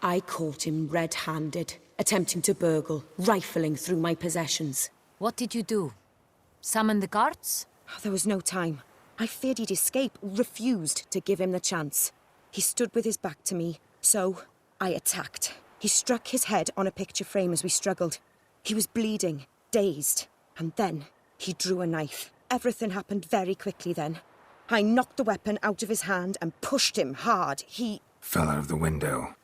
I caught him red-handed, attempting to burgle, rifling through my possessions. What did you do? Summon the guards? There was no time. I feared he'd escape, refused to give him the chance. He stood with his back to me, so I attacked. He struck his head on a picture frame as we struggled. He was bleeding, dazed, and then he drew a knife. Everything happened very quickly then. I knocked the weapon out of his hand and pushed him hard. He fell out of the window.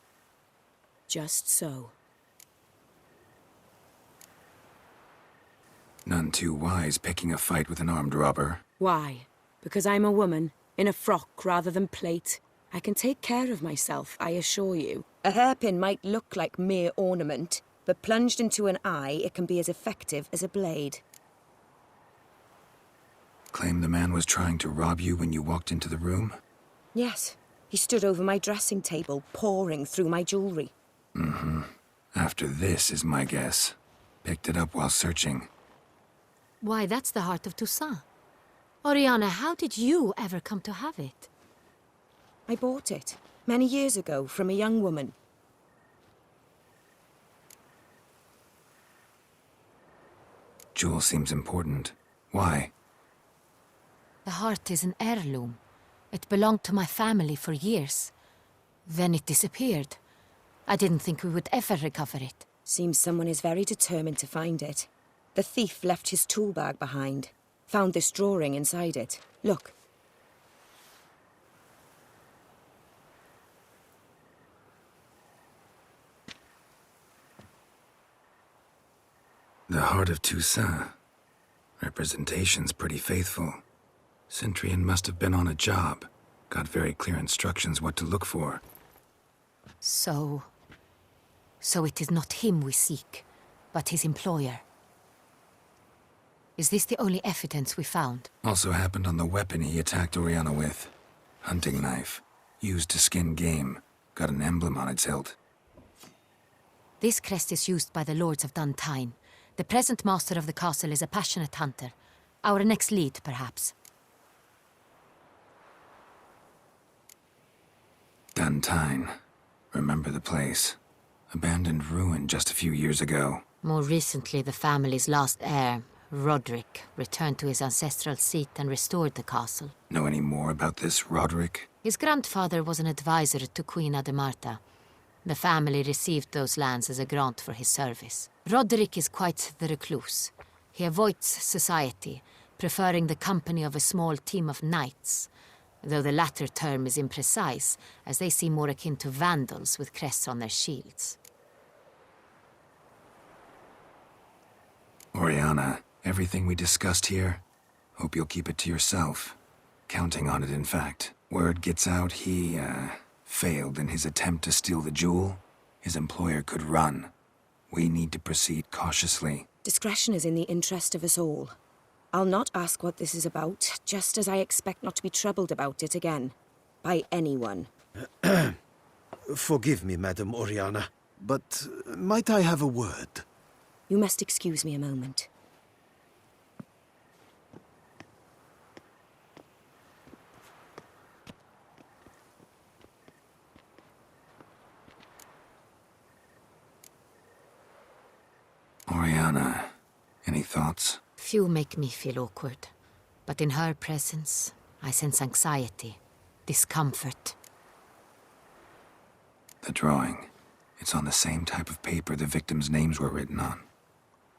Just so. None too wise picking a fight with an armed robber. Why? Because I'm a woman, in a frock rather than plate. I can take care of myself, I assure you. A hairpin might look like mere ornament, but plunged into an eye, it can be as effective as a blade. Claim the man was trying to rob you when you walked into the room? Yes. He stood over my dressing table, pouring through my jewelry. Mm-hmm. After this is my guess. Picked it up while searching. Why, that's the heart of Toussaint. Orianna, how did you ever come to have it? I bought it, many years ago, from a young woman. Jewel seems important. Why? The heart is an heirloom. It belonged to my family for years. Then it disappeared. I didn't think we would ever recover it. Seems someone is very determined to find it. The thief left his tool bag behind. Found this drawing inside it. Look. The heart of Toussaint. Representation's pretty faithful. Cintrian must have been on a job. Got very clear instructions what to look for. So it is not him we seek, but his employer. Is this the only evidence we found? Also happened on the weapon he attacked Orianna with. Hunting knife. Used to skin game. Got an emblem on its hilt. This crest is used by the Lords of Duntine. The present master of the castle is a passionate hunter. Our next lead, perhaps. Duntine. Remember the place. Abandoned ruin just a few years ago. More recently, the family's last heir, Roderick, returned to his ancestral seat and restored the castle. Know any more about this Roderick? His grandfather was an advisor to Queen Ademarta. The family received those lands as a grant for his service. Roderick is quite the recluse. He avoids society, preferring the company of a small team of knights, though the latter term is imprecise, as they seem more akin to vandals with crests on their shields. Orianna, everything we discussed here, hope you'll keep it to yourself. Counting on it, in fact. Word gets out he, failed in his attempt to steal the jewel. His employer could run. We need to proceed cautiously. Discretion is in the interest of us all. I'll not ask what this is about, just as I expect not to be troubled about it again. By anyone. Forgive me, Madam Orianna, but might I have a word? You must excuse me a moment. Orianna, any thoughts? Few make me feel awkward, but in her presence, I sense anxiety, discomfort. The drawing. It's on the same type of paper the victims' names were written on.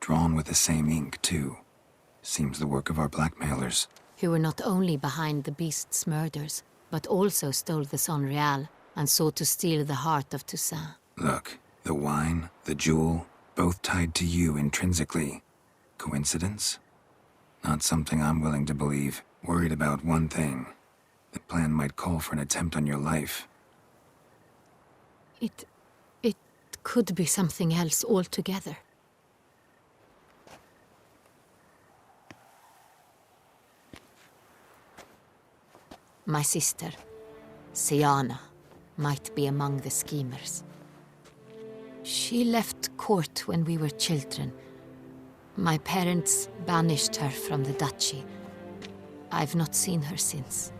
Drawn with the same ink, too. Seems the work of our blackmailers. Who were not only behind the beast's murders, but also stole the Son Real and sought to steal the heart of Toussaint. Look, the wine, the jewel, both tied to you intrinsically. Coincidence? Not something I'm willing to believe. Worried about one thing. The plan might call for an attempt on your life. It could be something else altogether. My sister, Siana, might be among the schemers. She left court when we were children. My parents banished her from the duchy. I've not seen her since.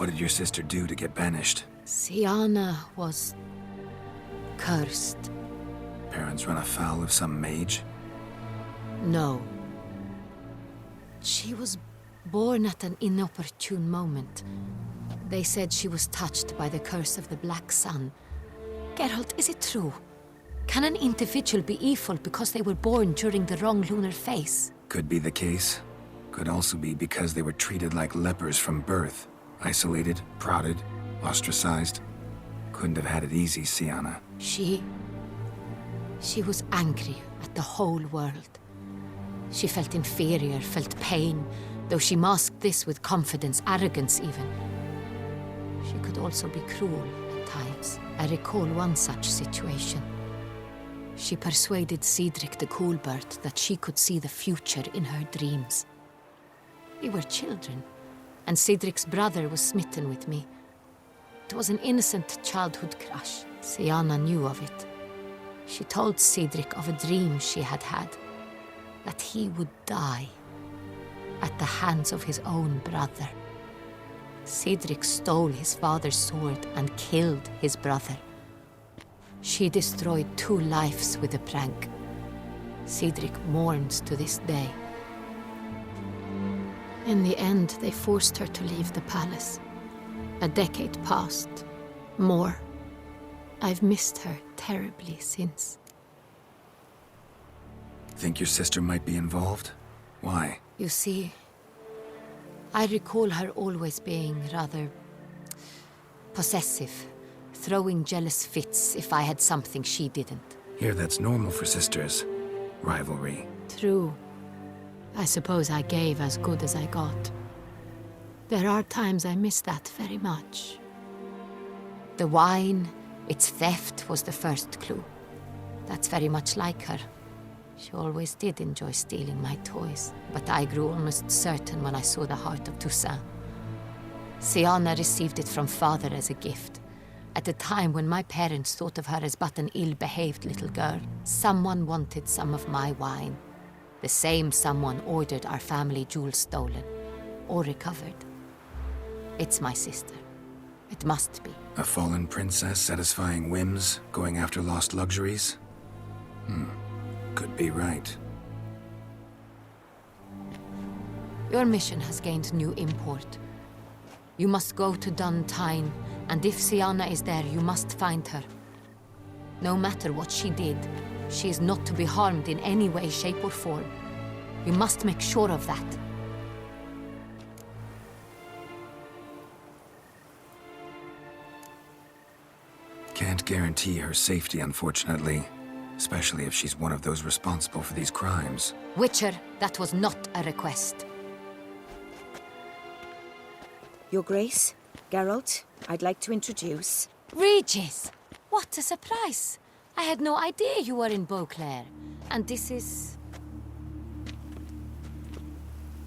What did your sister do to get banished? Siana was cursed. Parents run afoul of some mage? No. She was born at an inopportune moment. They said she was touched by the curse of the Black Sun. Geralt, is it true? Can an individual be evil because they were born during the wrong lunar phase? Could be the case. Could also be because they were treated like lepers from birth. Isolated, prodded, ostracized. Couldn't have had it easy, Siana. She was angry at the whole world. She felt inferior, felt pain, though she masked this with confidence, arrogance even. She could also be cruel at times. I recall one such situation. She persuaded Cedric the Coolbird that she could see the future in her dreams. We were children, and Cedric's brother was smitten with me. It was an innocent childhood crush. Siana knew of it. She told Cedric of a dream she had had, that he would die at the hands of his own brother. Cedric stole his father's sword and killed his brother. She destroyed 2 lives with a prank. Cedric mourns to this day. In the end, they forced her to leave the palace. A decade passed. More. I've missed her terribly since. Think your sister might be involved? Why? You see, I recall her always being rather possessive, throwing jealous fits if I had something she didn't. Here, that's normal for sisters. Rivalry. True. I suppose I gave as good as I got. There are times I miss that very much. The wine, its theft was the first clue. That's very much like her. She always did enjoy stealing my toys, but I grew almost certain when I saw the heart of Toussaint. Siana received it from father as a gift. At a time when my parents thought of her as but an ill-behaved little girl, someone wanted some of my wine. The same someone ordered our family jewels stolen, or recovered. It's my sister. It must be. A fallen princess satisfying whims, going after lost luxuries? Could be right. Your mission has gained new import. You must go to Dun Tyne, and if Siana is there, you must find her. No matter what she did, she is not to be harmed in any way, shape, or form. You must make sure of that. Can't guarantee her safety, unfortunately. Especially if she's one of those responsible for these crimes. Witcher, that was not a request. Your Grace, Geralt, I'd like to introduce... Regis! What a surprise! I had no idea you were in Beauclair. And this is...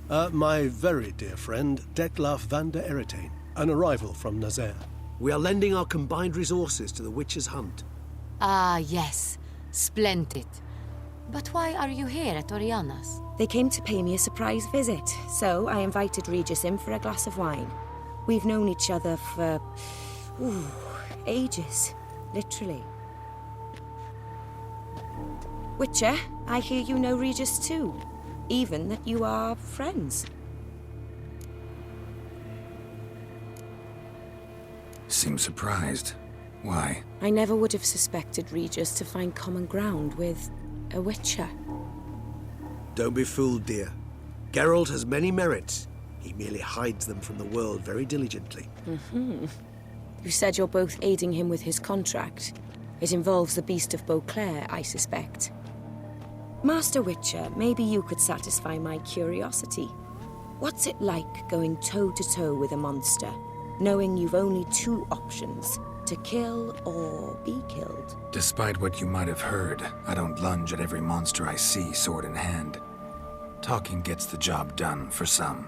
My very dear friend, Dettlaff and Orianna, an arrival from Nazaire. We are lending our combined resources to the Witch's hunt. Ah, yes. Splendid. But why are you here at Orianna's? They came to pay me a surprise visit, so I invited Regis in for a glass of wine. We've known each other for... ages. Literally. Witcher, I hear you know Regis too. Even that you are friends. Seems surprised. Why? I never would have suspected Regis to find common ground with a Witcher. Don't be fooled, dear. Geralt has many merits. He merely hides them from the world very diligently. You said you're both aiding him with his contract. It involves the Beast of Beauclair, I suspect. Master Witcher, maybe you could satisfy my curiosity. What's it like going toe-to-toe with a monster, knowing you've only 2 options, to kill or be killed? Despite what you might have heard, I don't lunge at every monster I see, sword in hand. Talking gets the job done, for some.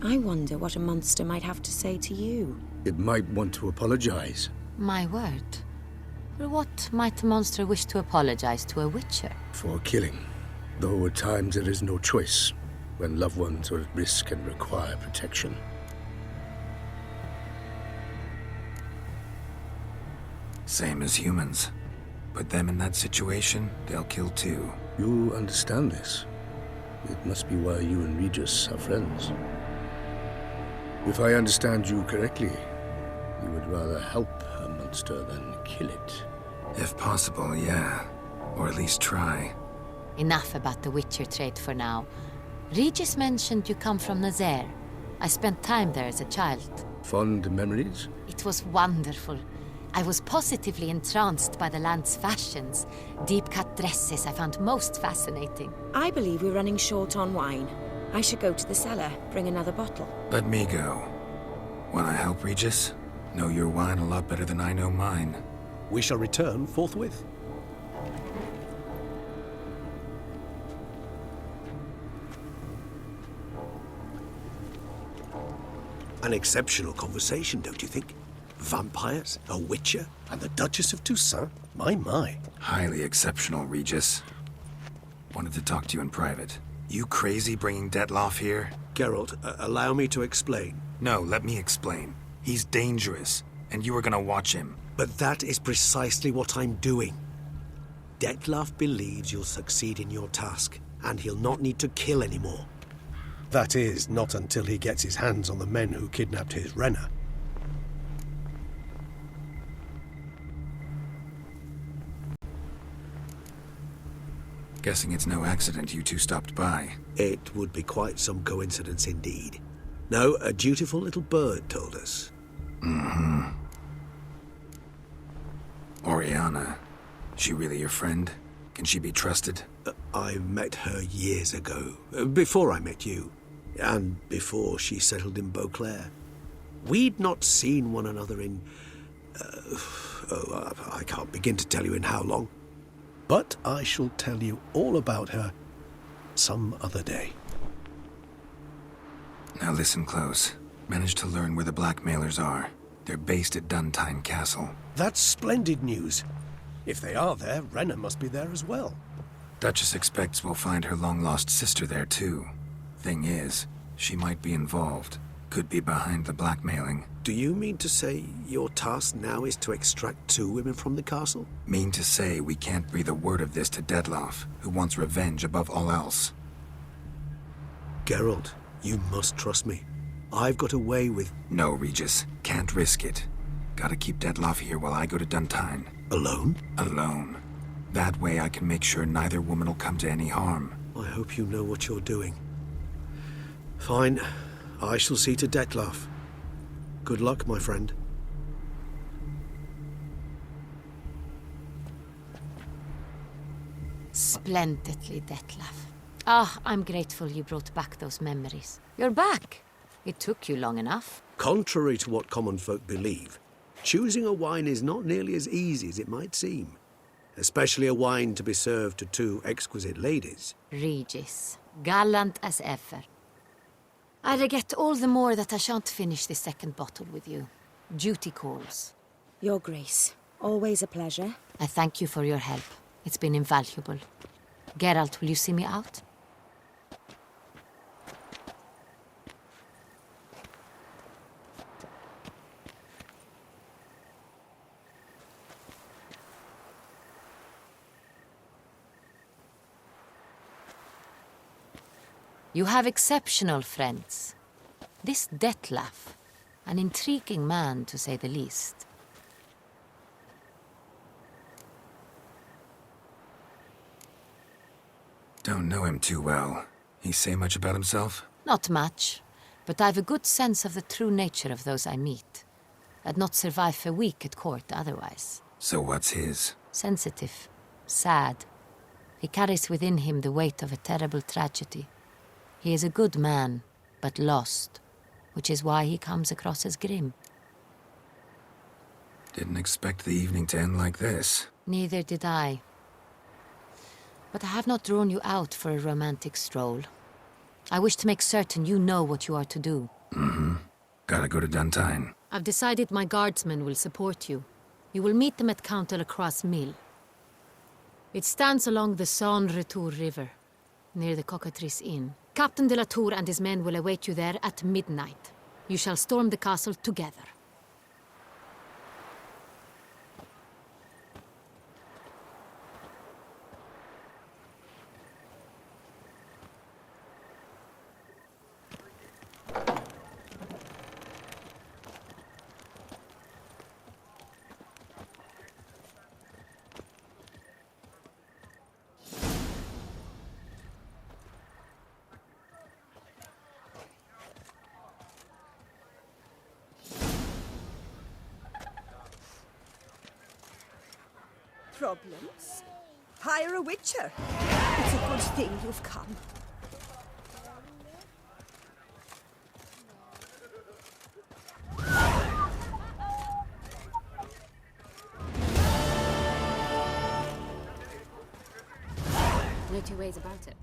I wonder what a monster might have to say to you. It might want to apologize. My word. For what might a monster wish to apologize to a Witcher? For killing. Though at times there is no choice, when loved ones are at risk and require protection. Same as humans. Put them in that situation, they'll kill too. You understand this. It must be why you and Regis are friends. If I understand you correctly, you would rather help a monster than kill it. If possible, yeah. Or at least try. Enough about the Witcher trade for now. Regis mentioned you come from Nazaire. I spent time there as a child. Fond memories? It was wonderful. I was positively entranced by the land's fashions. Deep-cut dresses I found most fascinating. I believe we're running short on wine. I should go to the cellar, bring another bottle. Let me go. Wanna help, Regis? Know your wine a lot better than I know mine. We shall return forthwith. An exceptional conversation, don't you think? Vampires, a witcher, And the Duchess of Toussaint? My. Highly exceptional, Regis. Wanted to talk to you in private. You crazy bringing Dettlaff here? Geralt, allow me to explain. No, let me explain. He's dangerous, and you were gonna watch him. But that is precisely what I'm doing. Dettlaff believes you'll succeed in your task, and he'll not need to kill anymore. That is, not until he gets his hands on the men who kidnapped his Renna. Guessing it's no accident you two stopped by. It would be quite some coincidence indeed. No, a dutiful little bird told us. Orianna. She really your friend? Can she be trusted? I met her years ago, before I met you, and before she settled in Beauclair. We'd not seen one another in... I can't begin to tell you in how long. But I shall tell you all about her some other day. Now listen close. Managed to learn where the blackmailers are. They're based at Duntine Castle. That's splendid news. If they are there, Renna must be there as well. Duchess expects we'll find her long-lost sister there, too. Thing is, she might be involved. Could be behind the blackmailing. Do you mean to say your task now is to extract 2 women from the castle? Mean to say we can't breathe a word of this to Dettlaff, who wants revenge above all else. Geralt, you must trust me. I've got a way with... No, Regis. Can't risk it. Gotta keep Dettlaff here while I go to Duntine. Alone? Alone. That way I can make sure neither woman will come to any harm. I hope you know what you're doing. Fine. I shall see to Dettlaff. Good luck, my friend. Splendidly, Dettlaff. I'm grateful you brought back those memories. You're back. It took you long enough. Contrary to what common folk believe, choosing a wine is not nearly as easy as it might seem. Especially a wine to be served to 2 exquisite ladies. Regis, gallant as ever. I regret all the more that I shan't finish the second bottle with you. Duty calls. Your Grace, always a pleasure. I thank you for your help. It's been invaluable. Geralt, will you see me out? You have exceptional friends. This Dettlaff, an intriguing man to say the least. Don't know him too well. He say much about himself? Not much, but I've a good sense of the true nature of those I meet. I'd not survive a week at court otherwise. So what's his? Sensitive, sad. He carries within him the weight of a terrible tragedy. He is a good man, but lost, which is why he comes across as grim. Didn't expect the evening to end like this. Neither did I. But I have not drawn you out for a romantic stroll. I wish to make certain you know what you are to do. Gotta go to Duntine. I've decided my guardsmen will support you. You will meet them at Count de la Croix's mill. It stands along the Saône-Retour River, near the Cockatrice Inn. Captain de la Tour and his men will await you there at midnight. You shall storm the castle together. problems? Hire a witcher. It's a good thing you've come. No two ways about it.